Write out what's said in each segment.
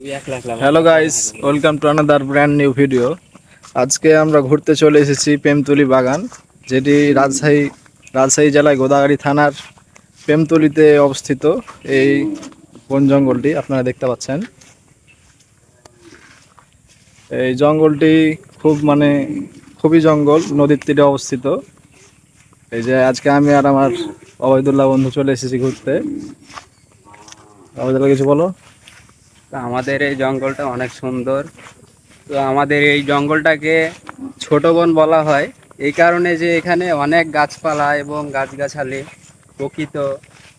Hello guys, welcome to another brand new video. আজকে আমরা ঘুরতে চলে এসেছি প্রেমতুলি বাগান, যেটি রাজশাহী জেলায় গোদাগাড়ি থানার প্রেমতুলিতে অবস্থিত। এই বন জঙ্গলটি আপনারা দেখতে পাচ্ছেন। এই জঙ্গলটি খুবই জঙ্গল, নদীর তীরে অবস্থিত। এই যে আজকে আমি আর আমার অবৈদুল্লাহ বন্ধু চলে এসেছি ঘুরতে। অবৈদুল্লাহ, কিছু বলো। তো আমাদের এই জঙ্গলটা অনেক সুন্দর। তো আমাদের এই জঙ্গলটাকে ছোট বন বলা হয় এই কারণে যে এখানে অনেক গাছপালা এবং গাছগাছালি, প্রকৃত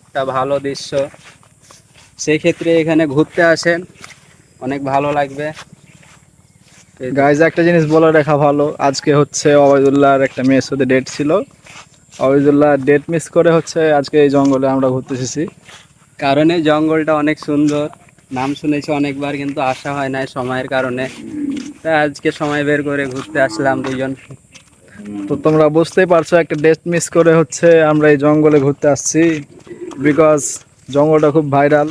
একটা ভালো দৃশ্য। সেই ক্ষেত্রে এখানে ঘুরতে আসেন, অনেক ভালো লাগবে। গাইজ, একটা জিনিস বলে রাখা ভালো, আজকে হচ্ছে অবৈদুল্লাহর একটা মেয়ের সাথে ডেট ছিল। অবৈদুল্লাহ ডেট মিস করে আজকে এই জঙ্গলে আমরা ঘুরতে এসেছি। কারণ এই জঙ্গলটা অনেক সুন্দর, নাম শুনেছি অনেকবার, কিন্তু আসা হয় না সময়ের কারণে। তাই আজকে সময় বের করে ঘুরতে আসলাম দুইজন। তো তোমরা বুঝতেই পারছো, একটা ডেট মিস করে আমরা এই জঙ্গলে ঘুরতে আসছি। বিকজ জঙ্গলটা খুব ভাইরাল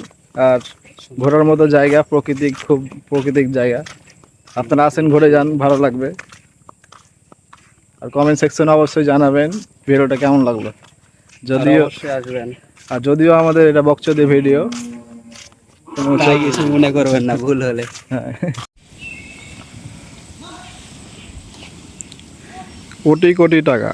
আর ঘোরার মতো জায়গা, খুব প্রাকৃতিক জায়গা। আপনারা আসেন, ঘুরে যান, ভালো লাগবে। আর কমেন্ট সেকশনে অবশ্যই জানাবেন ভিডিওটা কেমন লাগলো। যদিও অবশ্যই আসবেন, যদিও আমাদের এটা বকচোদি ভিডিও, তাই কিছু মনে করবেন না ভুল হলে। হ্যাঁ, কোটি কোটি টাকা।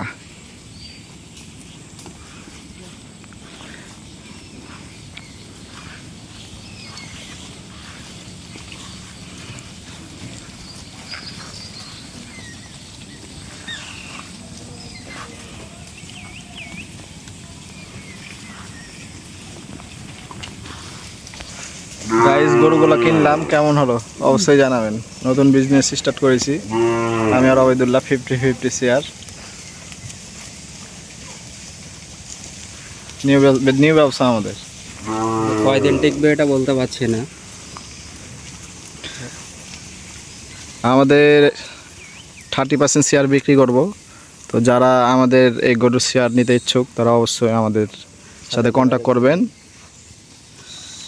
গাইস, গরুগুলো কিনলাম, কেমন হলো অবশ্যই জানাবেন। নতুন বিজনেস স্টার্ট করেছি আমি আর অবৈদুল্লাহ, 50-50 শেয়ার। নিউ ব্যবসা আমাদের। কয়দিন টিকবে এটা বলতে পারছি না। আমাদের 30% শেয়ার বিক্রি করব। তো যারা আমাদের এই গরুর শেয়ার নিতে ইচ্ছুক তারা অবশ্যই আমাদের সাথে কন্ট্যাক্ট করবেন।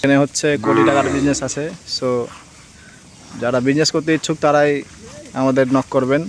এখানে কোটি টাকার বিজনেস আছে। সো যারা বিজনেস করতে ইচ্ছুক তারাই আমাদের নক করবেন।